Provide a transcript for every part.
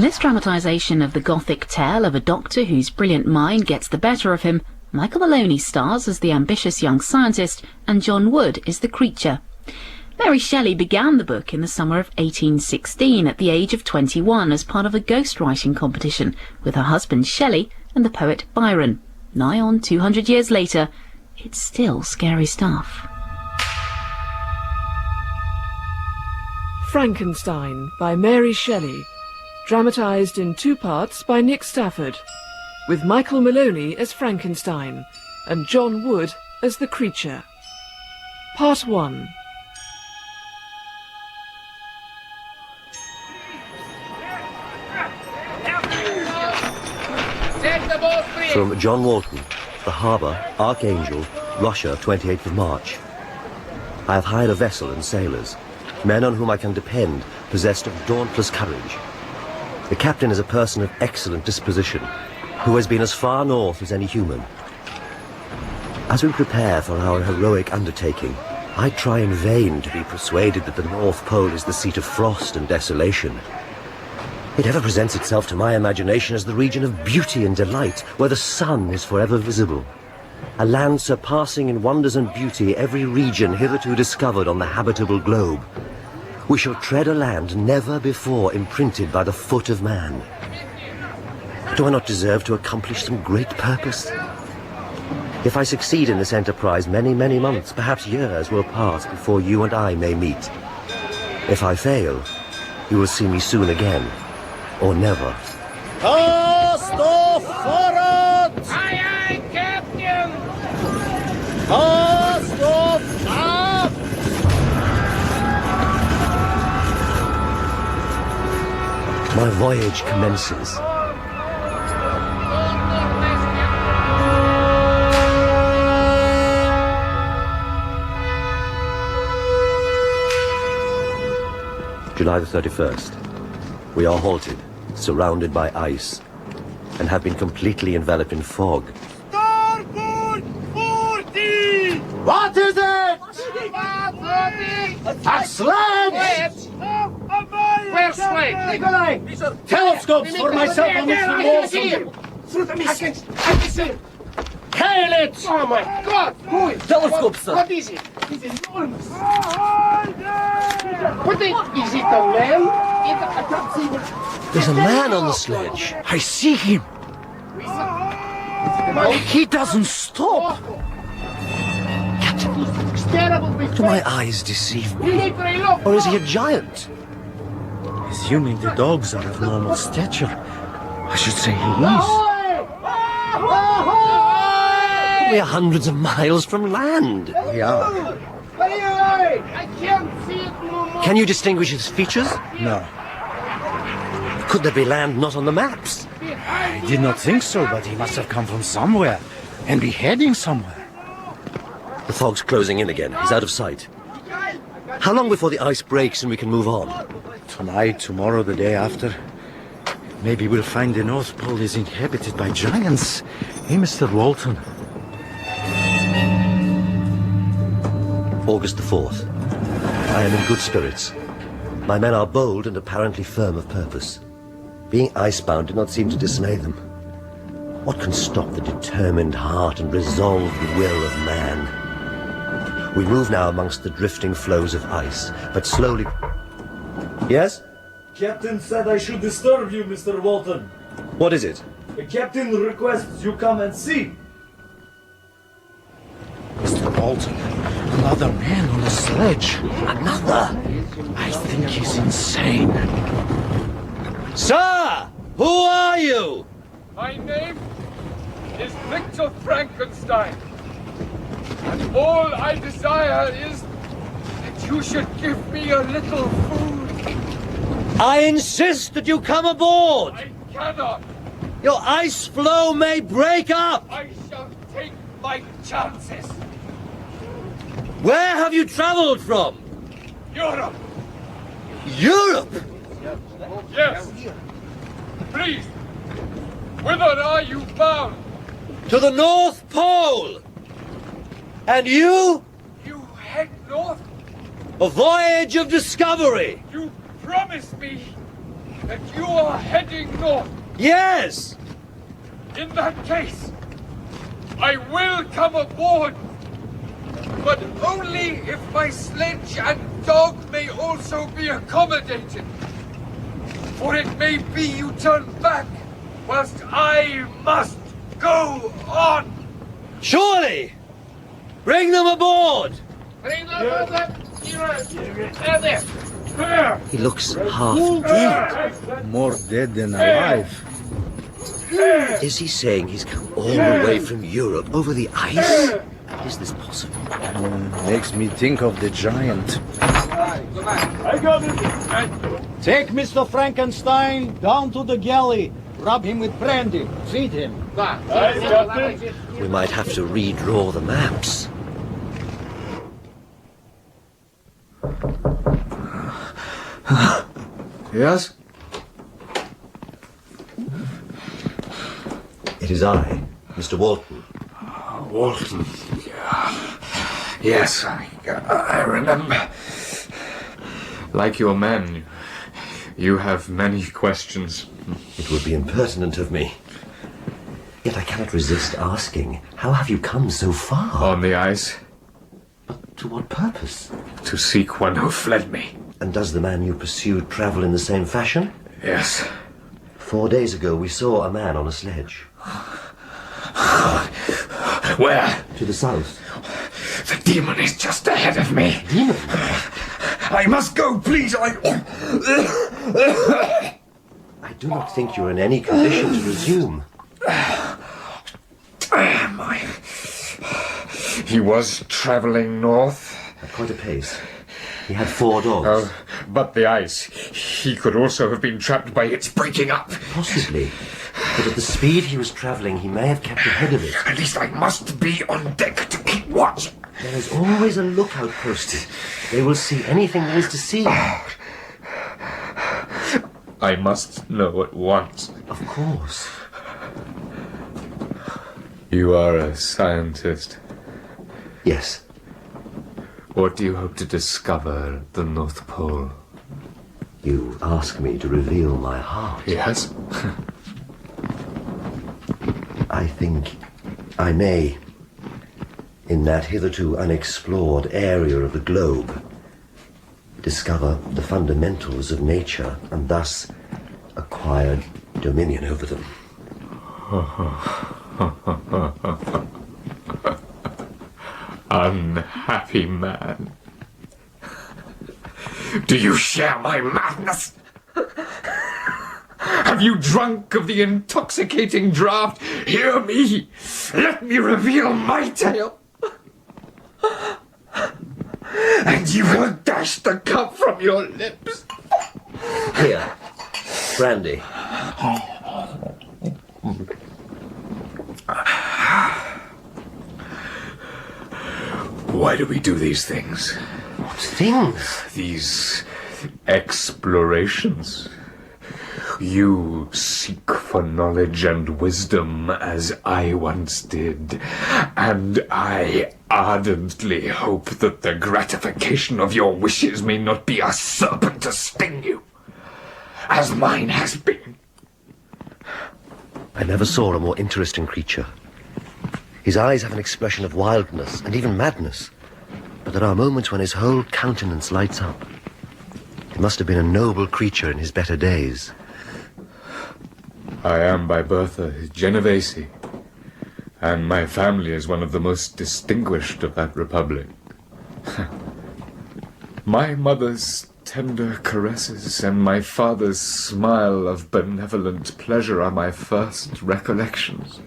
In this dramatisation of the Gothic tale of a doctor whose brilliant mind gets the better of him, Michael Maloney stars as the ambitious young scientist and John Wood is the creature. Mary Shelley began the book in the summer of 1816 at the age of 21 as part of a ghostwriting competition with her husband Shelley and the poet Byron. Nigh on 200 years later, it's still scary stuff. Frankenstein by Mary Shelley, dramatised in 2 parts by Nick Stafford, with Michael Maloney as Frankenstein and John Wood as the creature. Part 1. From John Walton, The Harbour, Archangel, Russia, 28th of March. I have hired a vessel and sailors, men on whom I can depend, possessed of dauntless courage. The captain is a person of excellent disposition, who has been as far north as any human. As we prepare for our heroic undertaking, I try in vain to be persuaded that the North Pole is the seat of frost and desolation. It ever presents itself to my imagination as the region of beauty and delight, where the sun is forever visible. A land surpassing in wonders and beauty every region hitherto discovered on the habitable globe. We shall tread a land never before imprinted by the foot of man. Do I not deserve to accomplish some great purpose? If I succeed in this enterprise, many, many months, perhaps years, will pass before you and I may meet. If I fail, you will see me soon again, or never. Cast off forward! Aye, aye, Captain! Cast off aft! My voyage commences. July the 31st. We are halted, surrounded by ice, and have been completely enveloped in fog. Starboard 40! What is it? A sledge! Where's Slade? Nikolai! Telescopes for myself and Mr. Walton! Through the mist! I can see it! Hail it! Oh my God! Who is Telescope, sir. What is it? It's enormous! What is it, a man? I can't see it. There's a man on the sledge. I see him! He doesn't stop! It's terrible. Do my eyes deceive me? Or is he a giant? Assuming the dogs are of normal stature, I should say he We are hundreds of miles from land. is. We are. I can't see it no more. Can you distinguish his features? No, Could there be land not on the maps? I did not think so, but he must have come from somewhere and be heading somewhere. The fog's closing in again. He's out of sight. How long before the ice breaks and we can move on? Tonight, tomorrow, the day after. Maybe we'll find the North Pole is inhabited by giants. Hey, Mr. Walton. August the 4th. I am in good spirits. My men are bold and apparently firm of purpose. Being icebound did not seem to dismay them. What can stop the determined heart and resolved will of man? We move now amongst the drifting floes of ice, but slowly... Yes? Captain said I should disturb you, Mr. Walton. What is it? The captain requests you come and see. Mr. Walton, another man on a sledge. Another? I think he's insane. Sir! Who are you? My name is Victor Frankenstein. And all I desire is that you should give me a little food. I insist that you come aboard! I cannot. Your ice floe may break up! I shall take my chances. Where have you traveled from? Europe. Europe? Yes. Please. Whither are you bound? To the North Pole! And you? You north. A voyage of discovery. You promised me that you are heading north. Yes! In that case, I will come aboard, but only if my sledge and dog may also be accommodated. For it may be you turn back, whilst I must go on. Surely! Bring them aboard! He looks half dead. More dead than alive. Is he saying he's come all the way from Europe over the ice? Is this possible? Makes me think of the giant. I got it. Take Mr. Frankenstein down to the galley. Rub him with brandy. Feed him. I got it. We might have to redraw the maps. Yes? It is I, Mr. Walton. Walton. Yes, I remember. Like your men, you have many questions. It would be impertinent of me. Yet I cannot resist asking, how have you come so far? On the ice, But to what purpose? to seek one who fled me. And does the man you pursued travel in the same fashion? Yes. 4 days ago we saw a man on a sledge. Where? To the south. The demon is just ahead of me. Demon? I must go, please. I do not think you're in any condition to resume. He was traveling north. At quite a pace. He had 4 dogs. Oh, but the ice. He could also have been trapped by its breaking up. Possibly. But at the speed he was travelling, he may have kept ahead of it. At least I must be on deck to keep watch. There is always a lookout posted. They will see anything there is to see. I must know at once. Of course. You are a scientist. Yes. What do you hope to discover at the North Pole? You ask me to reveal my heart. Yes? I think I may, in that hitherto unexplored area of the globe, discover the fundamentals of nature and thus acquire dominion over them. Unhappy man. Do you share my madness? Have you drunk of the intoxicating draught? Hear me! Let me reveal my tale! And you will dash the cup from your lips. Here, brandy. Why do we do these things? What things? These explorations? You seek for knowledge and wisdom as I once did, and I ardently hope that the gratification of your wishes may not be a serpent to sting you, as mine has been. I never saw a more interesting creature. His eyes have an expression of wildness and even madness, but there are moments when his whole countenance lights up. He must have been a noble creature in his better days. I am by birth a Genovese, and my family is one of the most distinguished of that republic. My mother's tender caresses and my father's smile of benevolent pleasure are my first recollections.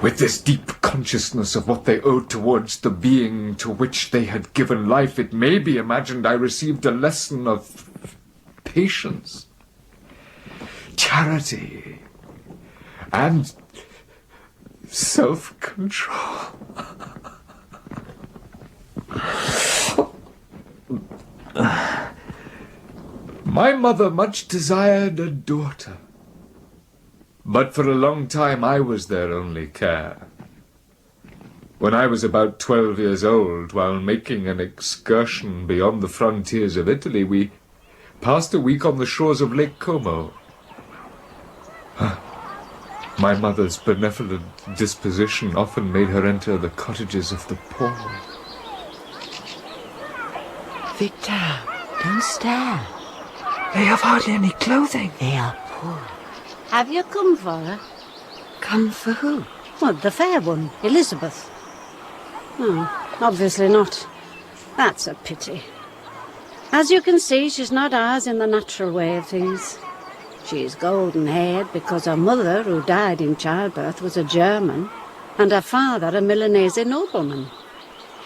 With this deep consciousness of what they owed towards the being to which they had given life, it may be imagined I received a lesson of patience, charity, and self-control. My mother much desired a daughter, but for a long time I was their only care. When I was about 12 years old, while making an excursion beyond the frontiers of Italy, we passed a week on the shores of Lake Como. My mother's benevolent disposition often made her enter the cottages of the poor. Victor, don't stare. They have hardly any clothing. They are poor. Have you come for her? Come for who? Well, the fair one, Elizabeth. No, obviously not. That's a pity. As you can see, she's not ours in the natural way of things. She's golden-haired because her mother, who died in childbirth, was a German, and her father a Milanese nobleman.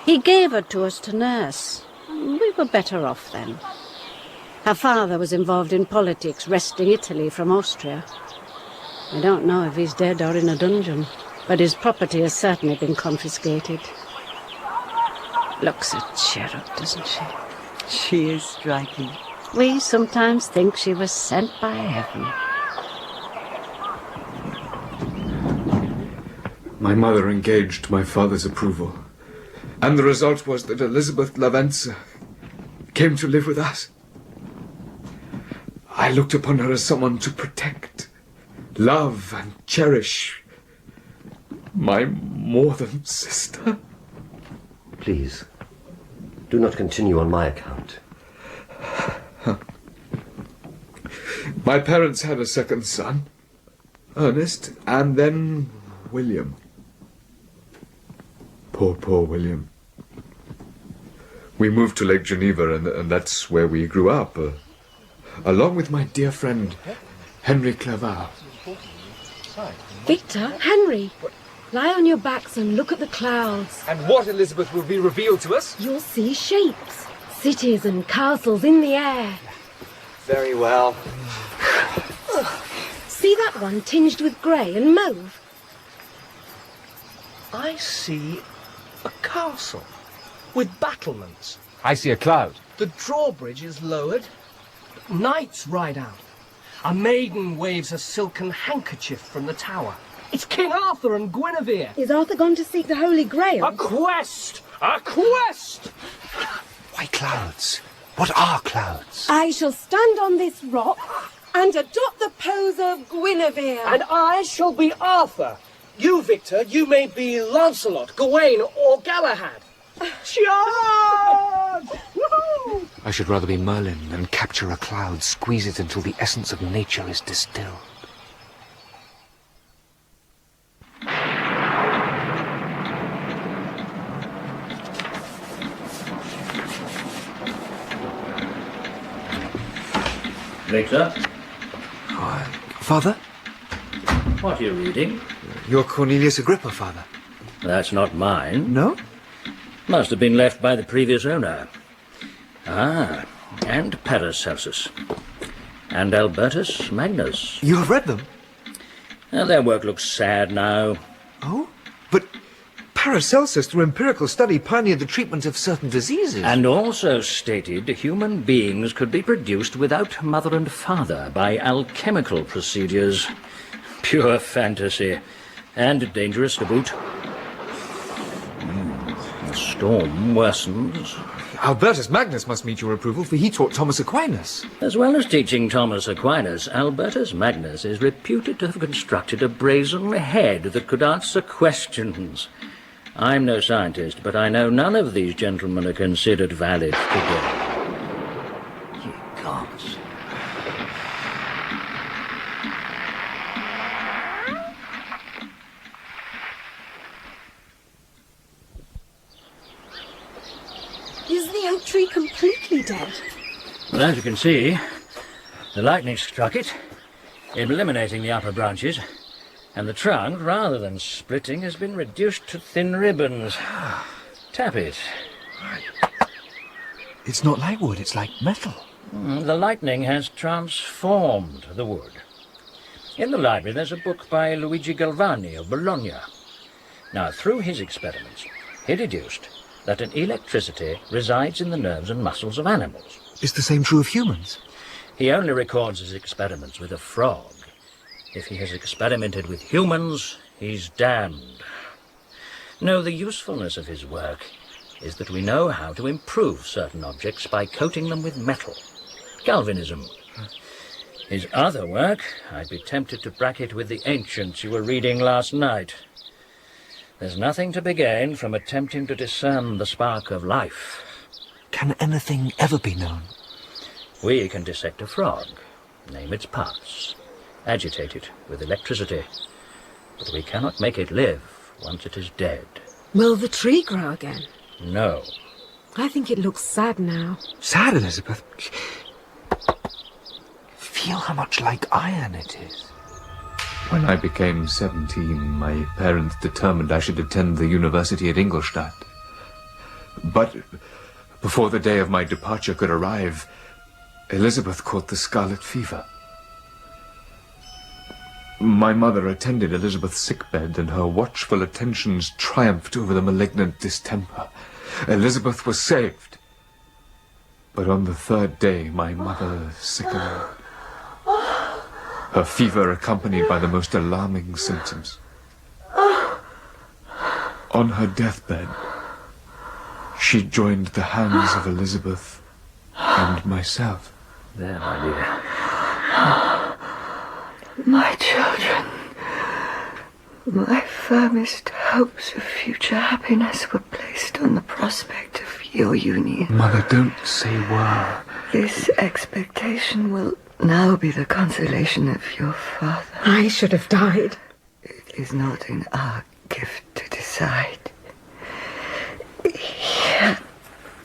He gave her to us to nurse. We were better off then. Her father was involved in politics, wresting Italy from Austria. I don't know if he's dead or in a dungeon, but his property has certainly been confiscated. Looks a cherub, doesn't she? She is striking. We sometimes think she was sent by heaven. My mother engaged my father's approval, and the result was that Elizabeth Lavenza came to live with us. I looked upon her as someone to protect, love, and cherish. My more than sister. Please, do not continue on my account. My parents had a second son, Ernest, and then William. Poor William. We moved to Lake Geneva, and that's where we grew up, along with my dear friend, Henry Clerval. Victor, Henry, lie on your backs and look at the clouds. And what, Elizabeth, will be revealed to us? You'll see shapes, cities and castles in the air. Very well. See that one tinged with grey and mauve? I see a castle with battlements. I see a cloud. The drawbridge is lowered. Knights ride out. A maiden waves a silken handkerchief from the tower. It's King Arthur and Guinevere. Is Arthur gone to seek the Holy Grail? A quest! A quest! Why clouds? What are clouds? I shall stand on this rock and adopt the pose of Guinevere. And I shall be Arthur. You, Victor, you may be Lancelot, Gawain, or Galahad. Charge! Woohoo! I should rather be Merlin and capture a cloud, squeeze it until the essence of nature is distilled. Victor? Father? What are you reading? You're Cornelius Agrippa, Father. That's not mine. No? Must have been left by the previous owner. Ah, and Paracelsus. And Albertus Magnus. You have read them? Their work looks sad now. Oh? But Paracelsus, through empirical study, pioneered the treatment of certain diseases. And also stated human beings could be produced without mother and father by alchemical procedures. Pure fantasy. And dangerous to boot. The storm worsens. Albertus Magnus must meet your approval, for he taught Thomas Aquinas. As well as teaching Thomas Aquinas, Albertus Magnus is reputed to have constructed a brazen head that could answer questions. I'm no scientist, but I know none of these gentlemen are considered valid today. Ye gods. Is the oak tree completely dead? Well, as you can see, the lightning struck it, eliminating the upper branches, and the trunk, rather than splitting, has been reduced to thin ribbons. Tap it. It's not like wood, it's like metal. The lightning has transformed the wood. In the library there's a book by Luigi Galvani of Bologna. Now, through his experiments, he deduced that an electricity resides in the nerves and muscles of animals. Is the same true of humans? He only records his experiments with a frog. If he has experimented with humans, he's damned. No, the usefulness of his work is that we know how to improve certain objects by coating them with metal. Calvinism. His other work, I'd be tempted to bracket with the ancients you were reading last night. There's nothing to be gained from attempting to discern the spark of life. Can anything ever be known? We can dissect a frog, name its pulse, agitate it with electricity, but we cannot make it live once it is dead. Will the tree grow again? No. I think it looks sad now. Sad, Elizabeth? Feel how much like iron it is. When I became 17, my parents determined I should attend the university at Ingolstadt. But before the day of my departure could arrive, Elizabeth caught the scarlet fever. My mother attended Elizabeth's sickbed, and her watchful attentions triumphed over the malignant distemper. Elizabeth was saved. But on the third day, my mother sickened. Her fever accompanied by the most alarming symptoms. On her deathbed, she joined the hands of Elizabeth and myself. There, my dear. My children, my firmest hopes of future happiness were placed on the prospect of your union. Mother, don't say were. This expectation will now be the consolation of your father. I should have died. It is not in our gift to decide. Here,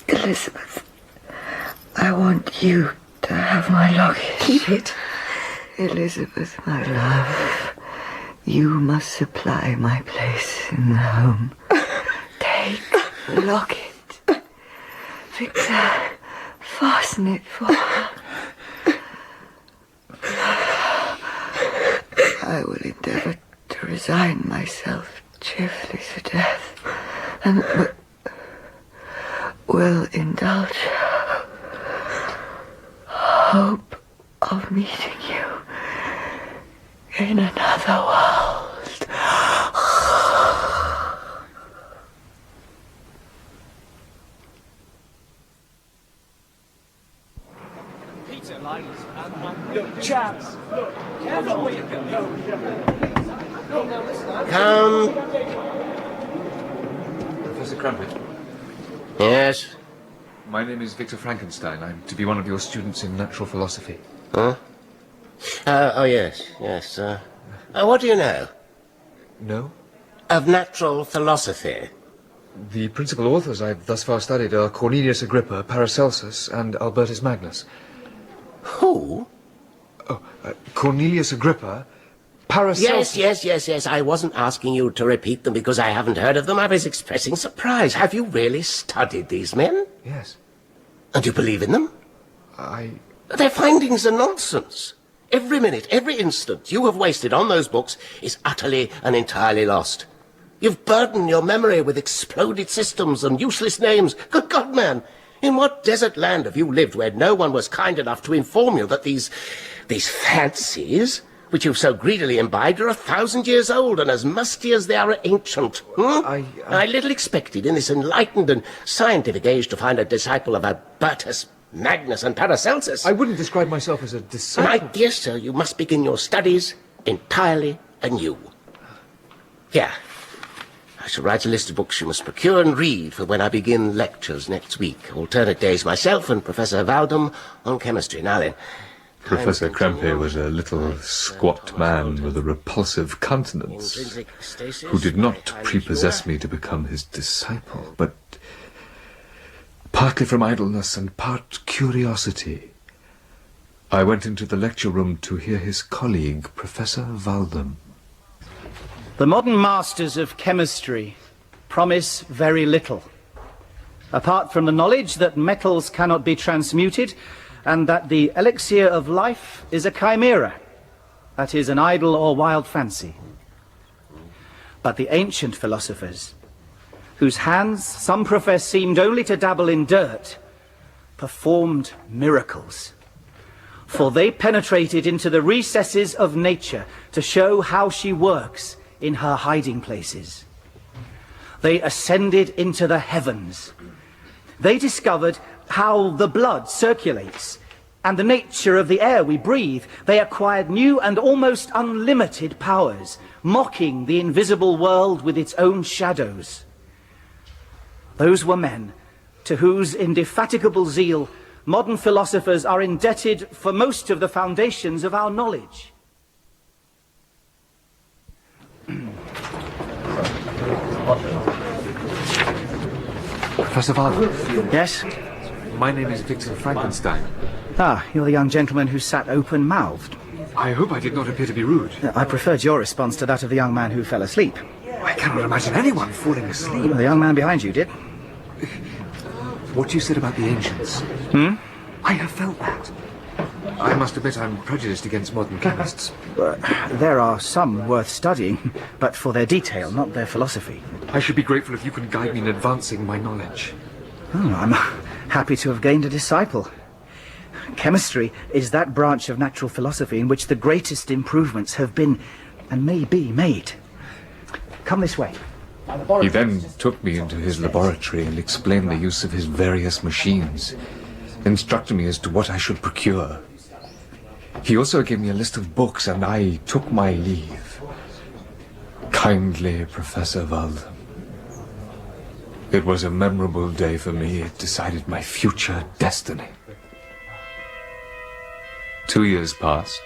Elizabeth, I want you to have my locket. Keep it. Elizabeth, my love, you must supply my place in the home. Take the locket. Victor, fasten it for her. I will endeavour to resign myself cheerfully to death, and will indulge hope of meeting you in another world. Peter, Linus, look, chaps, look, careful where you go. Come. Professor Crumpet. Yes? My name is Victor Frankenstein. I'm to be one of your students in natural philosophy. Huh? Oh, yes. What do you know? No? Of natural philosophy. The principal authors I've thus far studied are Cornelius Agrippa, Paracelsus, and Albertus Magnus. Who? Oh, Cornelius Agrippa, Paracelsus... Yes. I wasn't asking you to repeat them because I haven't heard of them. I was expressing surprise. Have you really studied these men? Yes. And you believe in them? Their findings are nonsense. Every minute, every instant you have wasted on those books is utterly and entirely lost. You've burdened your memory with exploded systems and useless names. Good God, man! In what desert land have you lived where no one was kind enough to inform you that these fancies, which you've so greedily imbibed, are 1,000 years old and as musty as they are ancient? I little expected in this enlightened and scientific age to find a disciple of Albertus Magnus and Paracelsus. I wouldn't describe myself as a disciple. My dear sir, you must begin your studies entirely anew. Here, I shall write a list of books you must procure and read for when I begin lectures next week. Alternate days myself and Professor Valdum on chemistry. Now then. Professor Krempe was a little squat man with a repulsive countenance, who did not prepossess me to become his disciple, but partly from idleness and part curiosity, I went into the lecture room to hear his colleague, Professor Valdum. The modern masters of chemistry promise very little, apart from the knowledge that metals cannot be transmuted and that the elixir of life is a chimera, that is, an idle or wild fancy. But the ancient philosophers, whose hands some profess seemed only to dabble in dirt, performed miracles. For they penetrated into the recesses of nature to show how she works in her hiding places. They ascended into the heavens. They discovered how the blood circulates and the nature of the air we breathe, they acquired new and almost unlimited powers, mocking the invisible world with its own shadows. Those were men to whose indefatigable zeal modern philosophers are indebted for most of the foundations of our knowledge. Professor Waldman. Yes? My name is Victor Frankenstein. Ah, you're the young gentleman who sat open-mouthed. I hope I did not appear to be rude. I preferred your response to that of the young man who fell asleep. I cannot imagine anyone falling asleep. The young man behind you did. What you said about the ancients. I have felt that. I must admit I'm prejudiced against modern chemists. There are some worth studying, but for their detail, not their philosophy. I should be grateful if you can guide me in advancing my knowledge. Oh, I'm happy to have gained a disciple. Chemistry is that branch of natural philosophy in which the greatest improvements have been and may be made. Come this way. He then took me into his laboratory and explained the use of his various machines, instructed me as to what I should procure. He also gave me a list of books, and I took my leave. Kindly, Professor Waldman. It was a memorable day for me. It decided my future destiny. 2 years passed,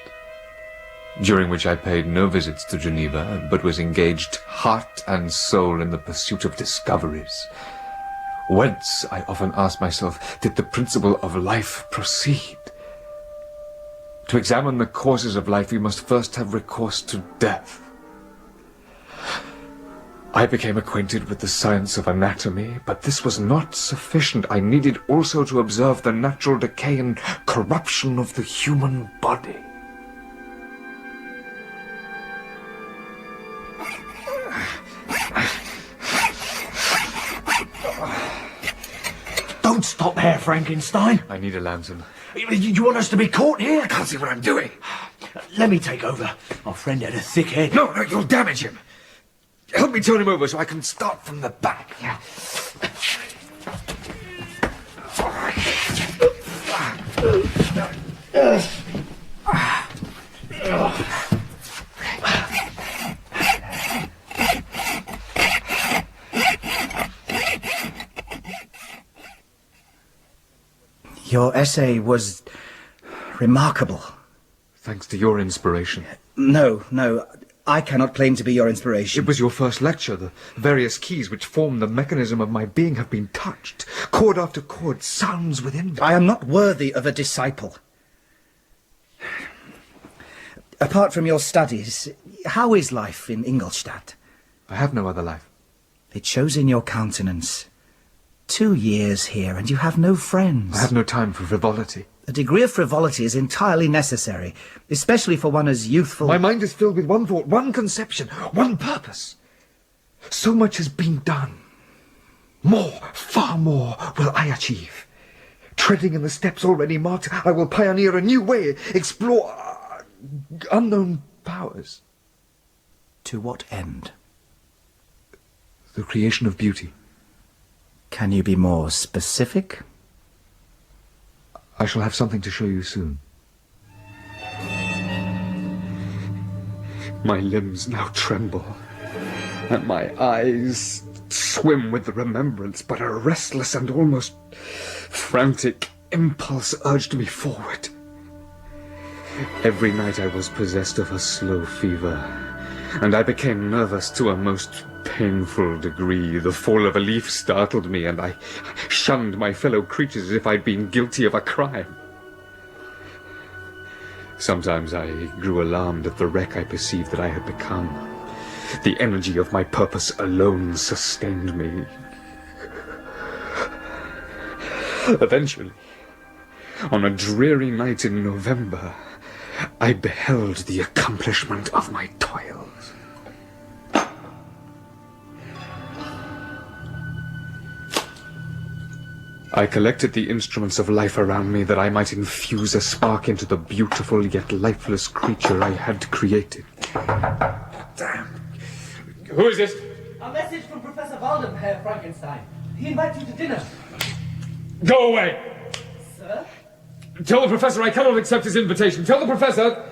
during which I paid no visits to Geneva, but was engaged heart and soul in the pursuit of discoveries. Whence, I often asked myself, did the principle of life proceed? To examine the causes of life, we must first have recourse to death. I became acquainted with the science of anatomy, but this was not sufficient. I needed also to observe the natural decay and corruption of the human body. Don't stop there, Frankenstein. I need a lantern. You want us to be caught here? I can't see what I'm doing. Let me take over. Our friend had a thick head. No, you'll damage him. Help me turn him over so I can start from the back. Your essay was remarkable. Thanks to your inspiration. No, I cannot claim to be your inspiration. It was your first lecture. The various keys which form the mechanism of my being have been touched. Chord after chord sounds within me. I am not worthy of a disciple. Apart from your studies, how is life in Ingolstadt? I have no other life. It shows in your countenance. 2 years here, and you have no friends. I have no time for frivolity. A degree of frivolity is entirely necessary, especially for one as youthful... My mind is filled with one thought, one conception, one purpose. So much has been done. More, far more, will I achieve. Treading in the steps already marked, I will pioneer a new way, explore unknown powers. To what end? The creation of beauty. Can you be more specific? I shall have something to show you soon. My limbs now tremble, and my eyes swim with the remembrance, but a restless and almost frantic impulse urged me forward. Every night I was possessed of a slow fever, and I became nervous to a most painful degree. The fall of a leaf startled me, and I shunned my fellow creatures as if I'd been guilty of a crime. Sometimes I grew alarmed at the wreck I perceived that I had become. The energy of my purpose alone sustained me. Eventually, on a dreary night in November, I beheld the accomplishment of my toils. I collected the instruments of life around me that I might infuse a spark into the beautiful yet lifeless creature I had created. Damn. Who is this? A message from Professor Waldman, Herr Frankenstein. He invites you to dinner. Go away! Sir? Tell the Professor I cannot accept his invitation. Tell the Professor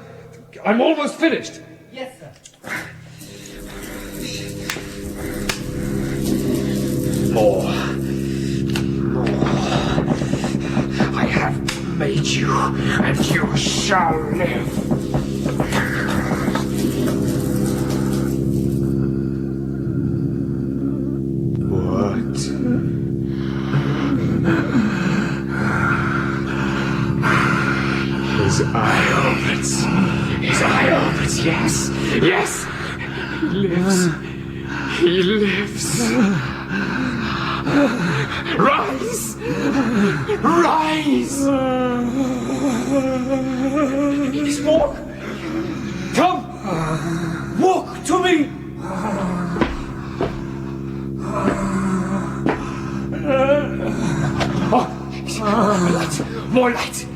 I'm almost finished. Yes, sir. More. I have made you, and you shall live. What? His eye opens. His eye opens, yes. Yes. He lives. He lives. Rise! Rise! Just walk! Come! Walk to me! Oh, light! More light!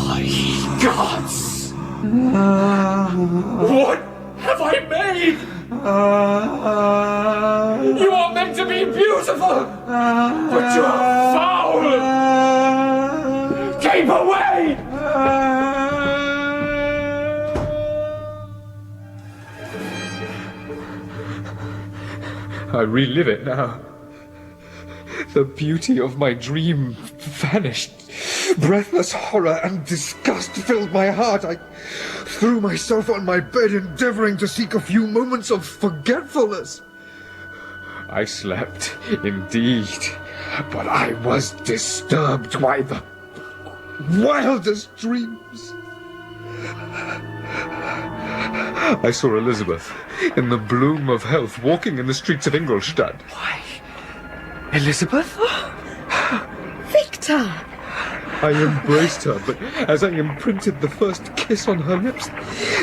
Oh, ye gods! What have I made? You are meant to be beautiful, but you are foul! Keep away! I relive it now. The beauty of my dream vanished. Breathless horror and disgust filled my heart. I threw myself on my bed, endeavoring to seek a few moments of forgetfulness. I slept, indeed, but I was disturbed by the wildest dreams. I saw Elizabeth, in the bloom of health, walking in the streets of Ingolstadt. Why, Elizabeth? Victor! I embraced her, but as I imprinted the first kiss on her lips,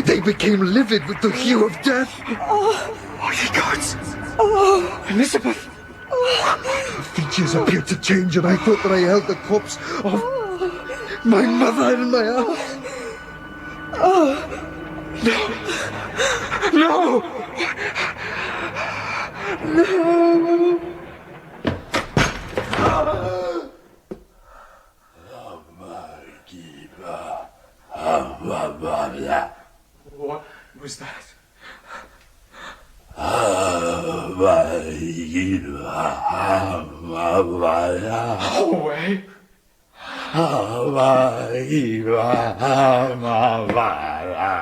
they became livid with the hue of death. Oh, ye gods! oh, Elizabeth! Her features appeared to change, and I thought that I held the corpse of my mother in my arms. oh. No! No! What was that? Away!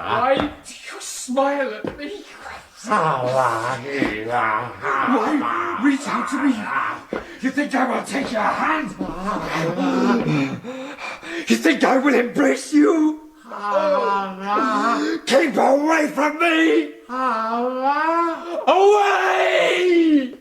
Why do you smile at me? Why reach out to me? You think I will take your hand? You think I will embrace you? Keep away from me! Away!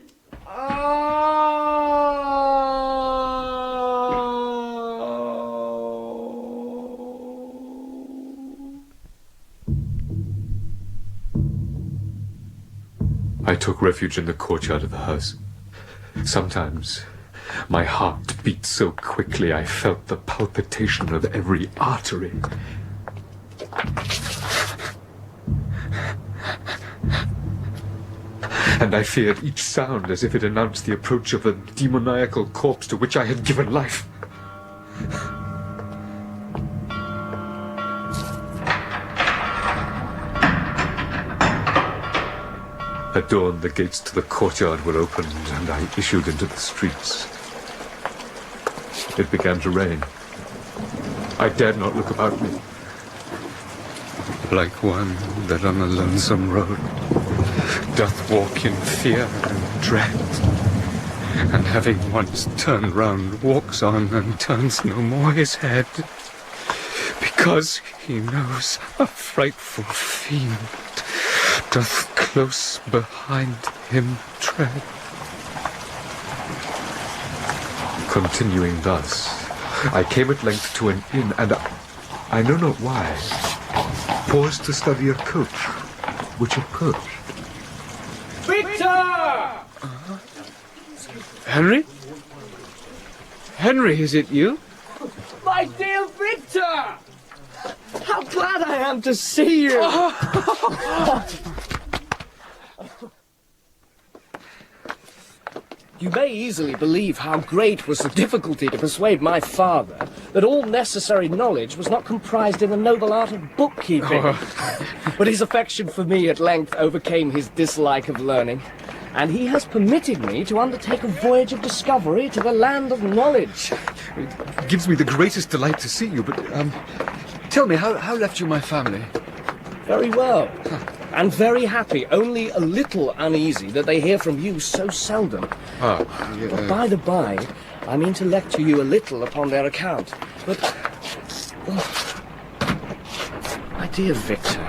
I took refuge in the courtyard of the house. Sometimes my heart beat so quickly I felt the palpitation of every artery. And I feared each sound as if it announced the approach of a demoniacal corpse to which I had given life. At dawn, the gates to the courtyard were opened, and I issued into the streets. It began to rain. I dared not look about me. Like one that on a lonesome road doth walk in fear and dread, and having once turned round, walks on and turns no more his head, because he knows a frightful fiend doth close behind him tread. Continuing thus, I came at length to an inn, and I know not why, paused to study a coach. Which approached. Victor! Henry? Henry, is it you? My dear Victor! How glad I am to see you! You may easily believe how great was the difficulty to persuade my father that all necessary knowledge was not comprised in the noble art of bookkeeping. But his affection for me at length overcame his dislike of learning, and he has permitted me to undertake a voyage of discovery to the land of knowledge. It gives me the greatest delight to see you, but, tell me, how left you my family? Very well. And very happy, only a little uneasy that they hear from you so seldom. Ah, But by the by, I mean to lecture you a little upon their account. But... my dear Victor,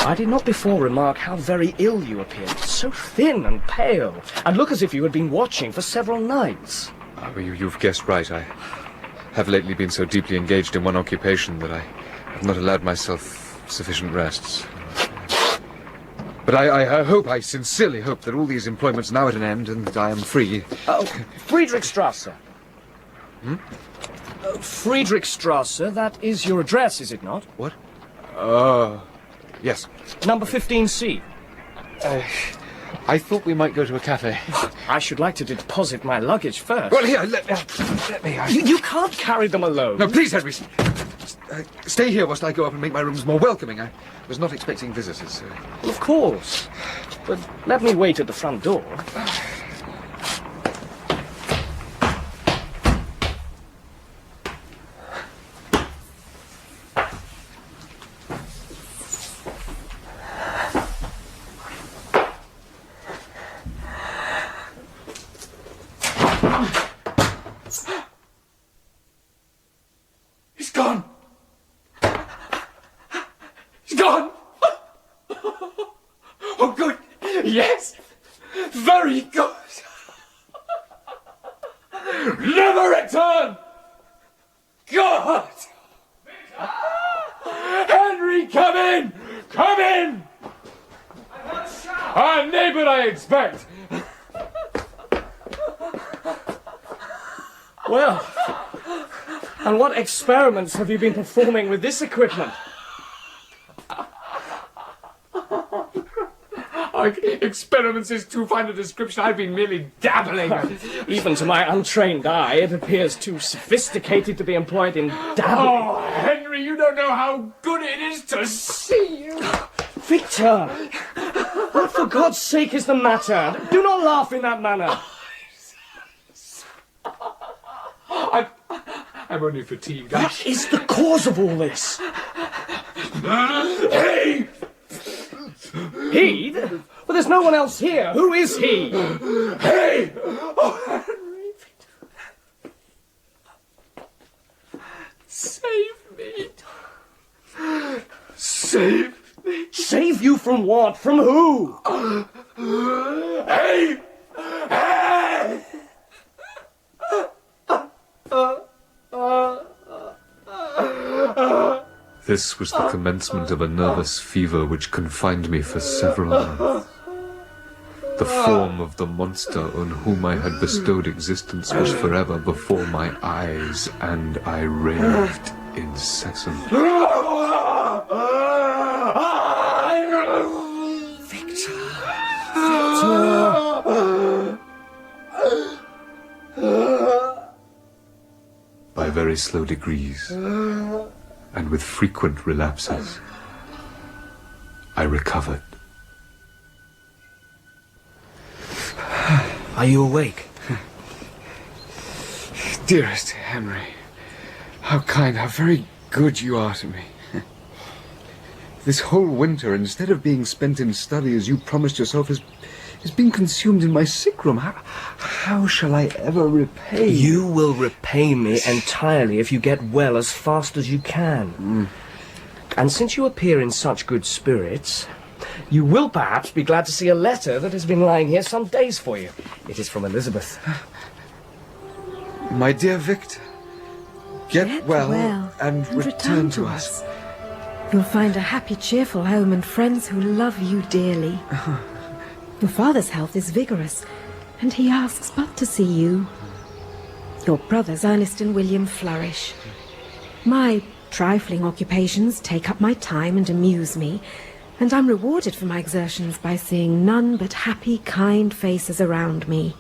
I did not before remark how very ill you appeared. So thin and pale, and look as if you had been watching for several nights. Well, you've guessed right. I have lately been so deeply engaged in one occupation that I have not allowed myself sufficient rests. But I sincerely hope that all these employments are now at an end and I am free. Oh, Friedrichstrasse. Friedrichstrasse, that is your address, is it not? What? Yes. Number 15C. I thought we might go to a cafe. I should like to deposit my luggage first. Well, here, let me... You can't carry them alone. No, please, Henry. Stay here whilst I go up and make my rooms more welcoming. I was not expecting visitors. Well, of course. But let me wait at the front door. He's gone! He's gone! Oh, good! Yes! Very good! Never return! God! Henry, come in! Come in! Our neighbor, I expect! Well, and what experiments have you been performing with this equipment? Experiments is too fine a description. I've been merely dabbling. Even to my untrained eye, it appears too sophisticated to be employed in dabbling. Oh, Henry, you don't know how good it is to see you. Victor! What for God's sake is the matter? Do not laugh in that manner. I'm only fatigued. What is the cause of all this? Hey! He? Well, there's no one else here. Who is he? Hey! Oh, Henry! Save me! Save me! Save you from what? From who? Hey! Hey! This was the commencement of a nervous fever which confined me for several months. The form of the monster on whom I had bestowed existence was forever before my eyes, and I raved incessantly. Victor! By very slow degrees, and with frequent relapses, I recovered. Are you awake? Dearest Henry, how kind, how very good you are to me. This whole winter, instead of being spent in study as you promised yourself, has been consumed in my sick room. How shall I ever repay you? You will repay me entirely if you get well as fast as you can. And since you appear in such good spirits, you will perhaps be glad to see a letter that has been lying here some days for you. It is from Elizabeth. My dear Victor, get well and return to us. You'll find a happy, cheerful home and friends who love you dearly. Your father's health is vigorous, and he asks but to see you. Your brothers, Ernest and William, flourish. My trifling occupations take up my time and amuse me, and I'm rewarded for my exertions by seeing none but happy, kind faces around me.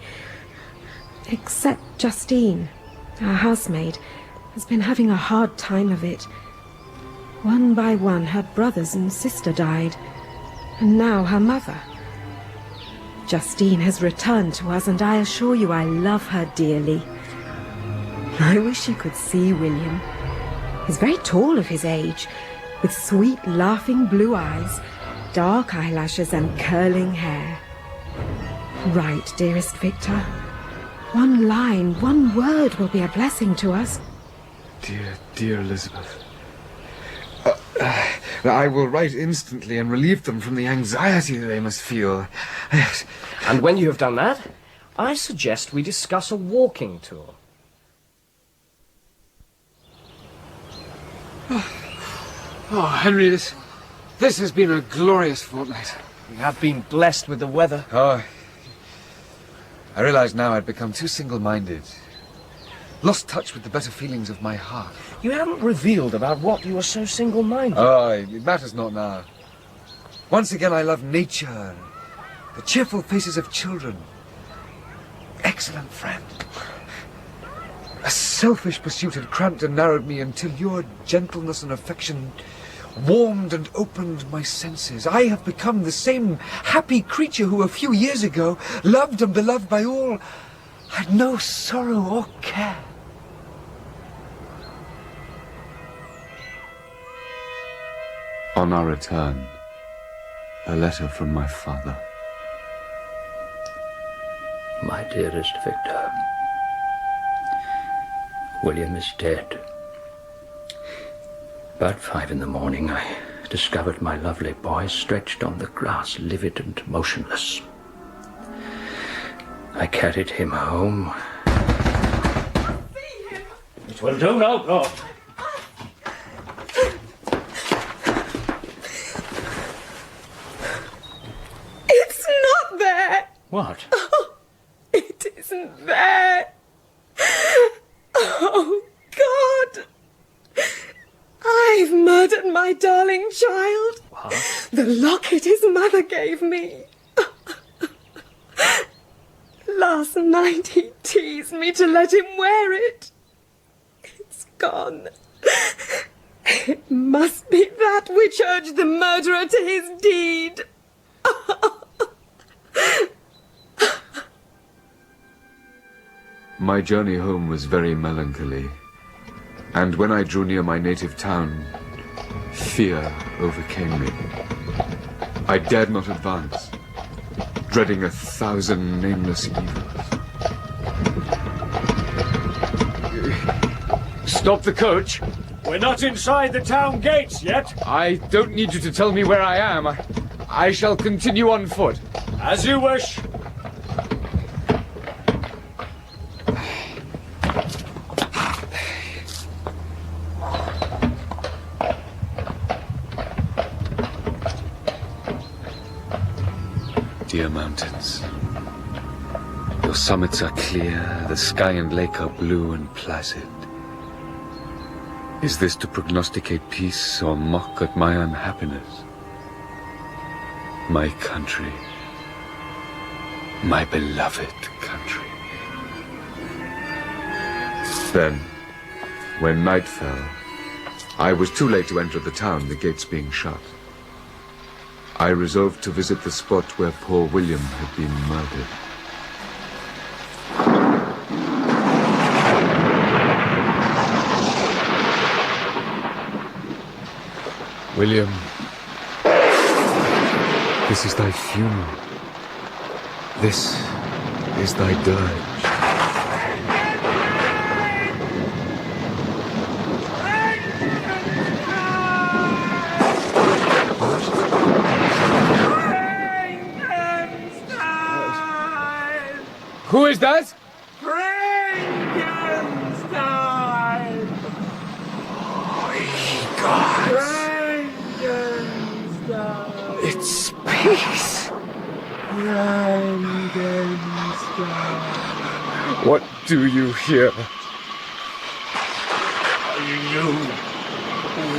Except Justine, our housemaid, has been having a hard time of it. One by one, her brothers and sister died, and now her mother. Justine has returned to us, and I assure you I love her dearly. I wish you could see William. He's very tall of his age, with sweet, laughing blue eyes, dark eyelashes and curling hair. Right, dearest Victor. One line, one word will be a blessing to us. Dear, dear Elizabeth. I will write instantly and relieve them from the anxiety they must feel. Yes. And when you have done that, I suggest we discuss a walking tour. Oh, Henry, this has been a glorious fortnight. We have been blessed with the weather. Oh, I realize now I'd become too single-minded. Lost touch with the better feelings of my heart. You haven't revealed about what you were so single-minded. Oh, it matters not now. Once again I love nature, the cheerful faces of children. Excellent friend. A selfish pursuit had cramped and narrowed me until your gentleness and affection warmed and opened my senses. I have become the same happy creature who a few years ago, loved and beloved by all, had no sorrow or care. On our return, a letter from my father. My dearest Victor, William is dead. About 5 in the morning, I discovered my lovely boy stretched on the grass, livid and motionless. I carried him home. It will do no good. It's not there! What? Oh, it isn't there! Oh, God! I've murdered my darling child. What? The locket his mother gave me. Last night he teased me to let him wear it. It's gone. It must be that which urged the murderer to his deed. My journey home was very melancholy, and when I drew near my native town, fear overcame me. I dared not advance, dreading 1,000 nameless evils. Stop the coach. We're not inside the town gates yet. I don't need you to tell me where I am. I shall continue on foot. As you wish. Dear mountains, your summits are clear, the sky and lake are blue and placid. Is this to prognosticate peace or mock at my unhappiness? My country, my beloved country. Then, when night fell, I was too late to enter the town, the gates being shut. I resolved to visit the spot where poor William had been murdered. William, this is thy funeral. This is thy dirge. who is that? Frankenstein! Frankenstein! It's peace. Frankenstein! What do you hear? You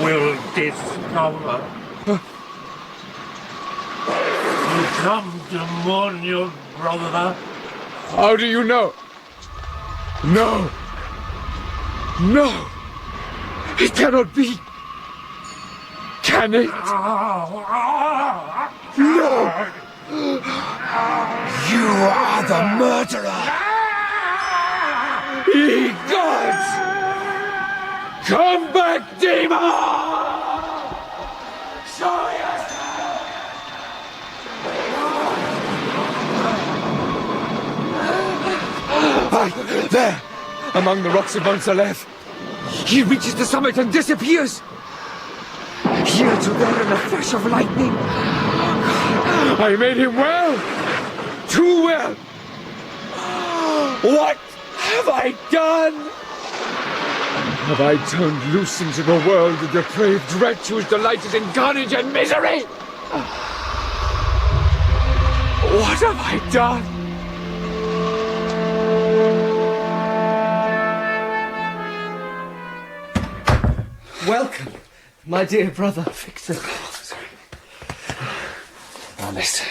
will discover. You come to mourn your brother. How do you know? No! No! It cannot be! Can it? No! You are the murderer! Ye gods! Come back, demon! Show yourself! There! Among the rocks of Mont Salef. He reaches the summit and disappears! Here to there in a flash of lightning. I made him well! Too well! What have I done? Have I turned loose into the world a depraved wretch whose delight is in carnage and misery? What have I done? Welcome, my dear brother, Victor. Honest,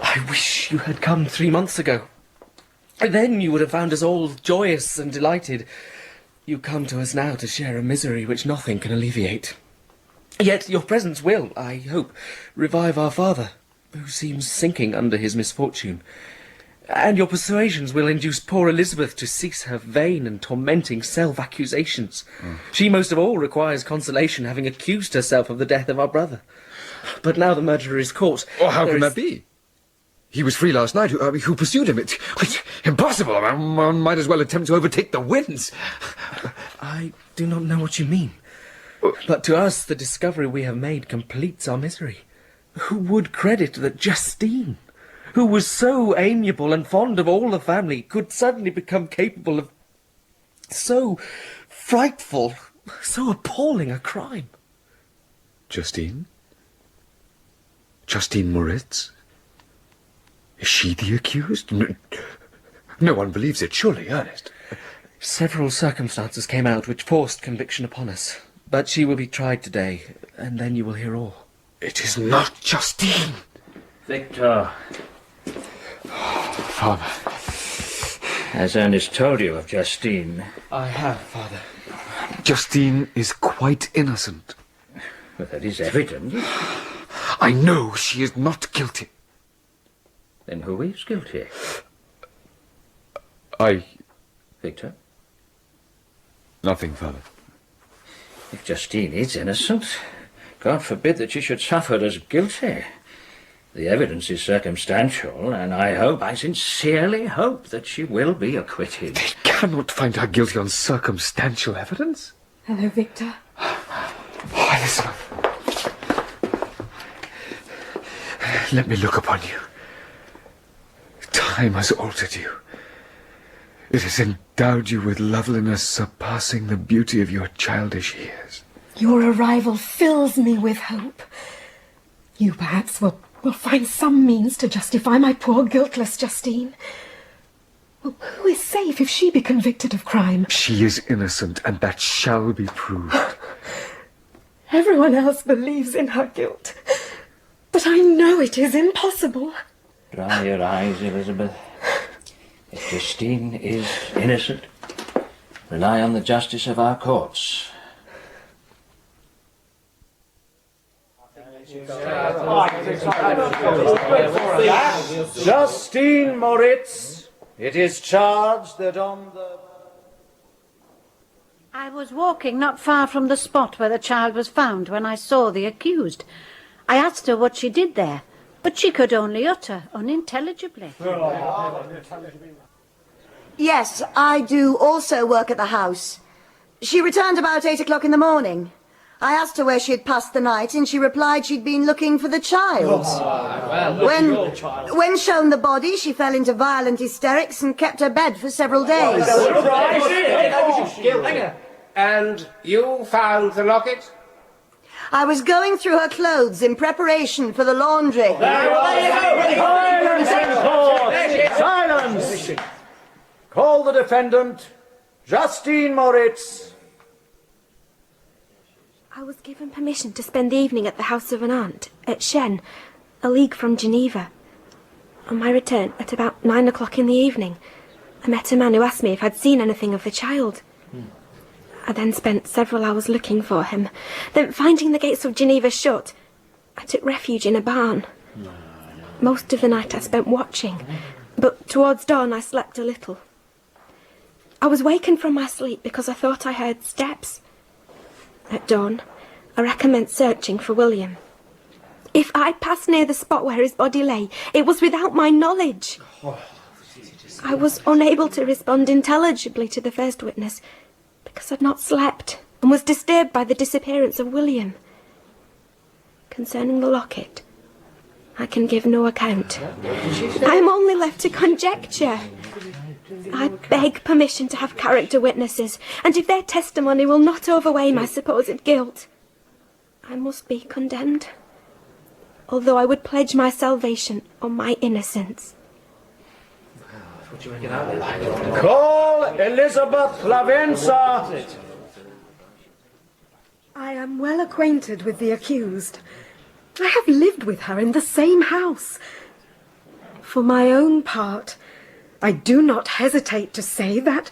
I wish you had come 3 months ago. Then you would have found us all joyous and delighted. You come to us now to share a misery which nothing can alleviate. Yet your presence will, I hope, revive our father, who seems sinking under his misfortune. And your persuasions will induce poor Elizabeth to cease her vain and tormenting self-accusations. She most of all requires consolation, having accused herself of the death of our brother. But now the murderer is caught. Oh, how can that be? He was free last night. Who pursued him? It's impossible. One might as well attempt to overtake the winds. I do not know what you mean. But to us, the discovery we have made completes our misery. Who would credit that Justine, who was so amiable and fond of all the family, could suddenly become capable of so frightful, so appalling a crime? Justine? Justine Moritz? Is she the accused? No one believes it, surely, Ernest. Several circumstances came out which forced conviction upon us. But she will be tried today, and then you will hear all. It is not Justine! Victor. Father. Has Ernest told you of Justine? I have, Father. Justine is quite innocent. Well, that is evident. I know she is not guilty. Then who is guilty? Victor? Nothing, Father. If Justine is innocent, God forbid that she should suffer as guilty. The evidence is circumstantial, and I sincerely hope that she will be acquitted. They cannot find her guilty on circumstantial evidence. Hello, Victor. Oh, Elizabeth. Let me look upon you. Time has altered you. It has endowed you with loveliness surpassing the beauty of your childish years. Your arrival fills me with hope. You perhaps will find some means to justify my poor guiltless Justine. Well, who is safe if she be convicted of crime? She is innocent, and that shall be proved. Everyone else believes in her guilt, but I know it is impossible. Dry your eyes, Elizabeth. If Justine is innocent, rely on the justice of our courts. Justine Moritz, it is charged that on the... I was walking not far from the spot where the child was found when I saw the accused. I asked her what she did there, but she could only utter unintelligibly. Yes, I do also work at the house. She returned about 8 o'clock in the morning. I asked her where she had passed the night, and she replied she'd been looking for the child. When shown the body, she fell into violent hysterics and kept her bed for several days. And you found the locket? I was going through her clothes in preparation for the laundry. Silence! Call the defendant, Justine Moritz. I was given permission to spend the evening at the house of an aunt, at Shen, a league from Geneva. On my return, at about 9 o'clock in the evening, I met a man who asked me if I'd seen anything of the child. I then spent several hours looking for him. Then, finding the gates of Geneva shut, I took refuge in a barn. Most of the night I spent watching, but towards dawn I slept a little. I was wakened from my sleep because I thought I heard steps. At dawn, I recommenced searching for William. If I passed near the spot where his body lay, it was without my knowledge. I was unable to respond intelligibly to the first witness because I'd not slept and was disturbed by the disappearance of William. Concerning the locket, I can give no account. I am only left to conjecture. I beg permission to have character witnesses, and if their testimony will not overweigh my supposed guilt, I must be condemned, although I would pledge my salvation on my innocence. Call Elizabeth Lavenza! I am well acquainted with the accused. I have lived with her in the same house. For my own part, I do not hesitate to say that,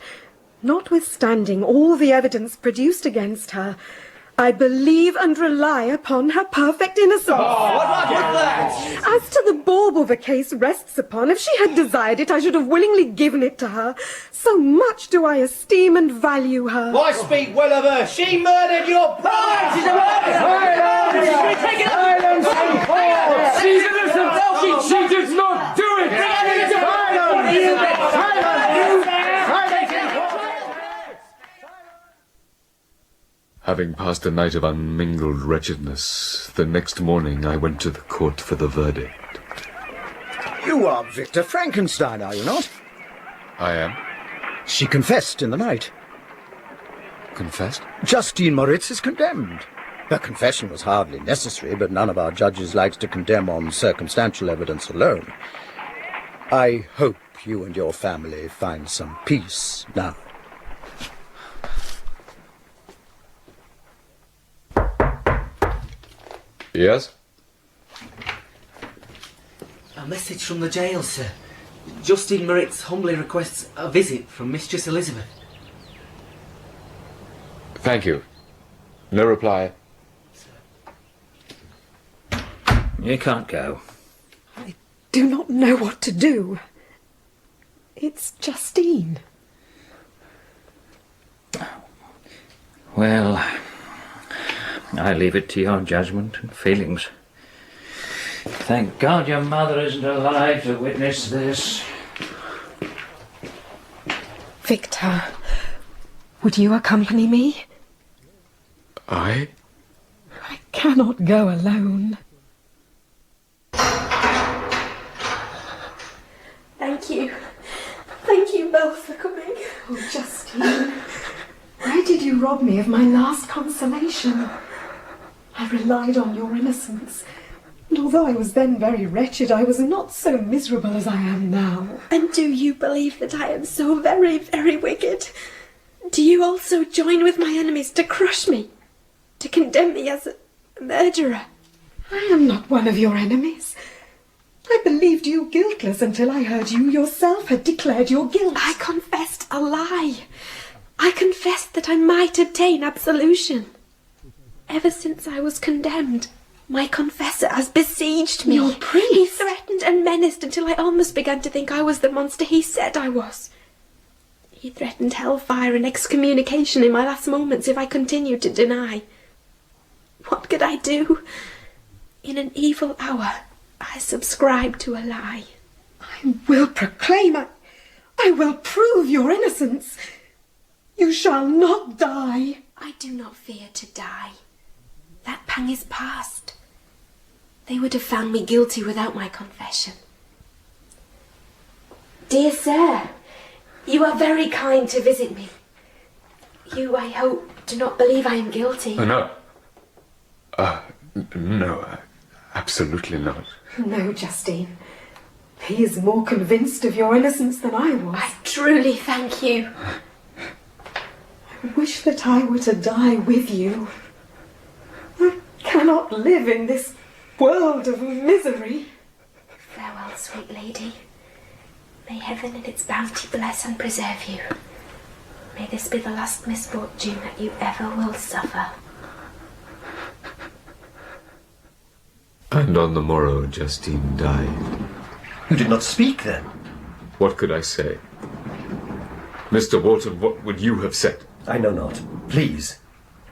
notwithstanding all the evidence produced against her, I believe and rely upon her perfect innocence. What was that? As to the bauble the case rests upon, if she had desired it, I should have willingly given it to her. So much do I esteem and value her. Why speak well of her? She murdered your brother! She's a murderer! Silence! She's innocent! She did not do it! Having passed a night of unmingled wretchedness, the next morning I went to the court for the verdict. You are Victor Frankenstein, are you not? I am. She confessed in the night. Confessed? Justine Moritz is condemned. Her confession was hardly necessary, but none of our judges likes to condemn on circumstantial evidence alone. I hope you and your family find some peace now. Yes? A message from the jail, sir. Justine Moritz humbly requests a visit from Mistress Elizabeth. Thank you. No reply. You can't go. Do not know what to do. It's Justine. Well, I leave it to your judgment and feelings. Thank God your mother isn't alive to witness this. Victor, would you accompany me? I? I cannot go alone. Thank you. Thank you both for coming. Oh, Justine, why did you rob me of my last consolation? I relied on your innocence, and although I was then very wretched, I was not so miserable as I am now. And do you believe that I am so very, very wicked? Do you also join with my enemies to crush me? To condemn me as a murderer? I am not one of your enemies. I believed you guiltless until I heard you yourself had declared your guilt. I confessed a lie. I confessed that I might obtain absolution. Ever since I was condemned, my confessor has besieged me. Your priest? He threatened and menaced until I almost began to think I was the monster he said I was. He threatened hellfire and excommunication in my last moments if I continued to deny. What could I do? In an evil hour, I subscribed to a lie. I will proclaim, I will prove your innocence. You shall not die. I do not fear to die. That pang is past. They would have found me guilty without my confession. Dear sir, you are very kind to visit me. You, I hope, do not believe I am guilty. No. No, absolutely not. No, Justine. He is more convinced of your innocence than I was. I truly thank you. I wish that I were to die with you. I cannot live in this world of misery. Farewell, sweet lady. May heaven in its bounty bless and preserve you. May this be the last misfortune that you ever will suffer. And on the morrow, Justine died. You did not speak then? What could I say? Mr. Walton, what would you have said? I know not. Please.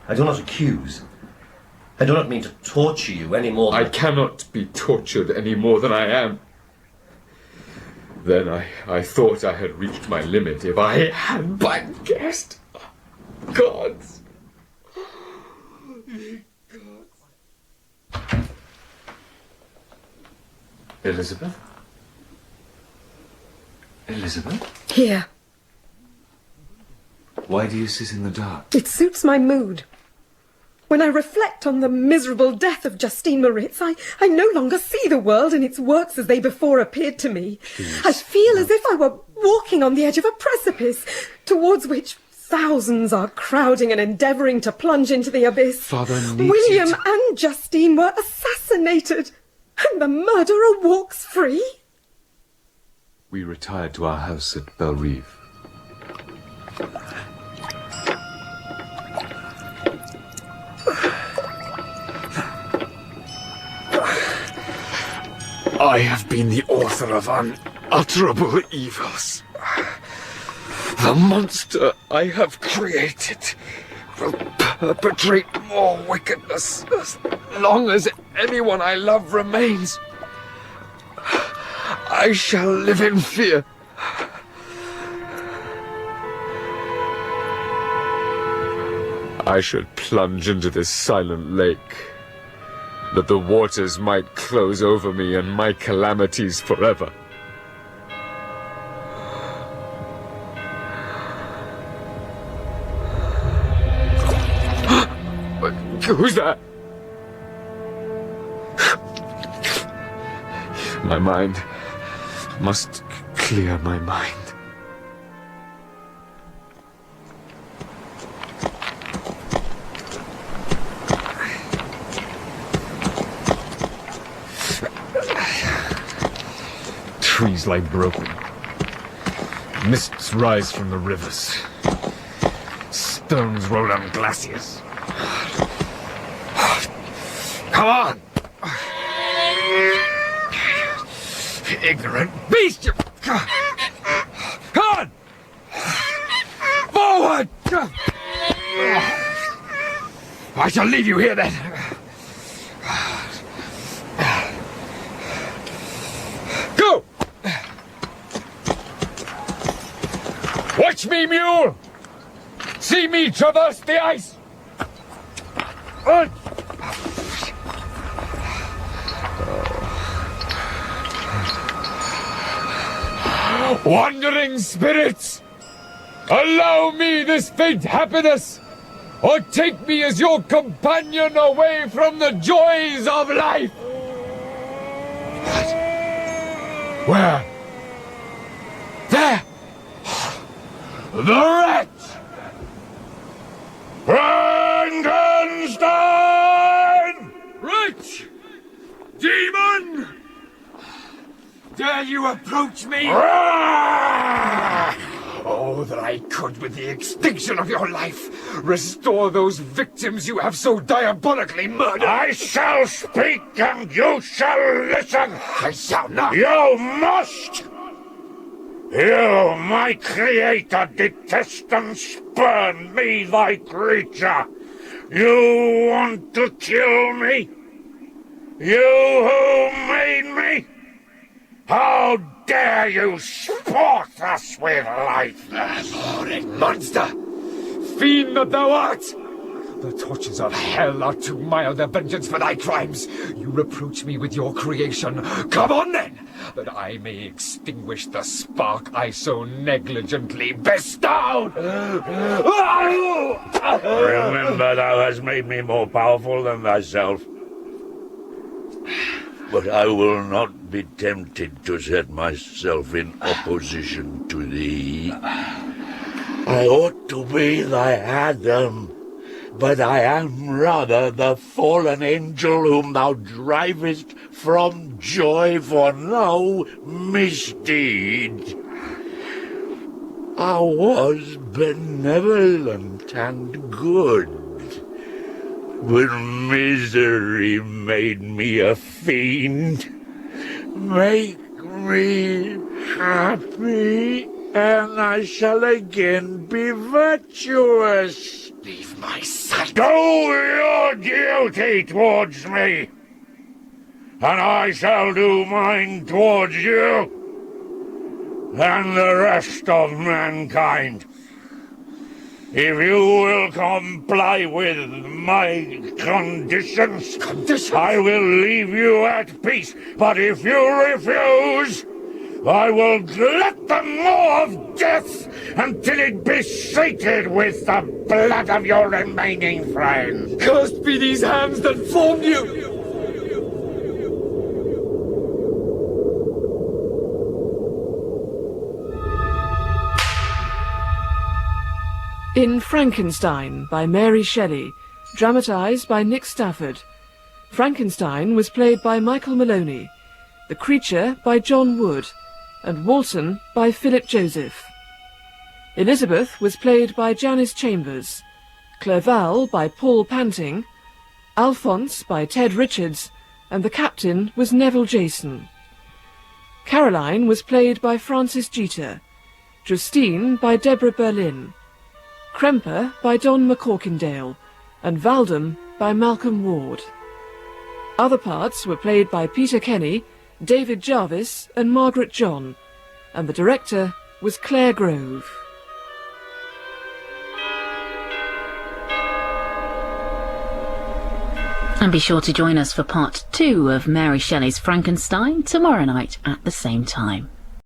I do not accuse. I do not mean to torture you any more than... I cannot be tortured any more than I am. Then I thought I had reached my limit if I had but guessed. Gods. Elizabeth? Elizabeth? Here. Why do you sit in the dark? It suits my mood. When I reflect on the miserable death of Justine Moritz, I no longer see the world and its works as they before appeared to me. Please. I feel as if I were walking on the edge of a precipice, towards which thousands are crowding and endeavouring to plunge into the abyss. Father needs William it. and Justine were assassinated, and the murderer walks free. We retired to our house at Belrive. I have been the author of unutterable evils. The monster I have created will perpetrate more wickedness as long as anyone I love remains. I shall live in fear. I should plunge into this silent lake, that the waters might close over me and my calamities forever. Who's that? My mind must clear my mind. Trees lie broken. Mists rise from the rivers. Stones roll on glaciers. Come on! Ignorant beast! Come on! Forward! I shall leave you here then. Go! Watch me, mule! See me traverse the ice! Wandering spirits, allow me this faint happiness, or take me as your companion away from the joys of life. What? Where? There! The wretch! Frankenstein! Wretch! Demon! Dare you approach me? Oh, that I could, with the extinction of your life, restore those victims you have so diabolically murdered. I shall speak and you shall listen. I shall not. You must. You, my creator, detest and spurn me, thy creature. You want to kill me? You who made me? How dare you sport us with life? Horrid monster! Fiend that thou art! The tortures of hell are too mild a vengeance for thy crimes. You reproach me with your creation. Come on then, that I may extinguish the spark I so negligently bestowed! Remember, thou hast made me more powerful than thyself. But I will not be tempted to set myself in opposition to thee. I ought to be thy Adam, but I am rather the fallen angel whom thou drivest from joy for no misdeed. I was benevolent and good, but misery made me a fiend. Make me happy, and I shall again be virtuous. Leave my sight. Do your duty towards me, and I shall do mine towards you and the rest of mankind. If you will comply with my conditions, I will leave you at peace. But if you refuse, I will glut the maw of death until it be sated with the blood of your remaining friends. Cursed be these hands that formed you! In Frankenstein by Mary Shelley, dramatised by Nick Stafford. Frankenstein was played by Michael Maloney, the creature by John Wood, and Walton by Philip Joseph. Elizabeth was played by Janice Chambers, Clerval by Paul Panting, Alphonse by Ted Richards, and the captain was Neville Jason. Caroline was played by Frances Jeter, Justine by Deborah Berlin, Kremper by Don McCorkindale, and Valdem by Malcolm Ward. Other parts were played by Peter Kenny, David Jarvis, and Margaret John, and the director was Claire Grove. And be sure to join us for part 2 of Mary Shelley's Frankenstein tomorrow night at the same time.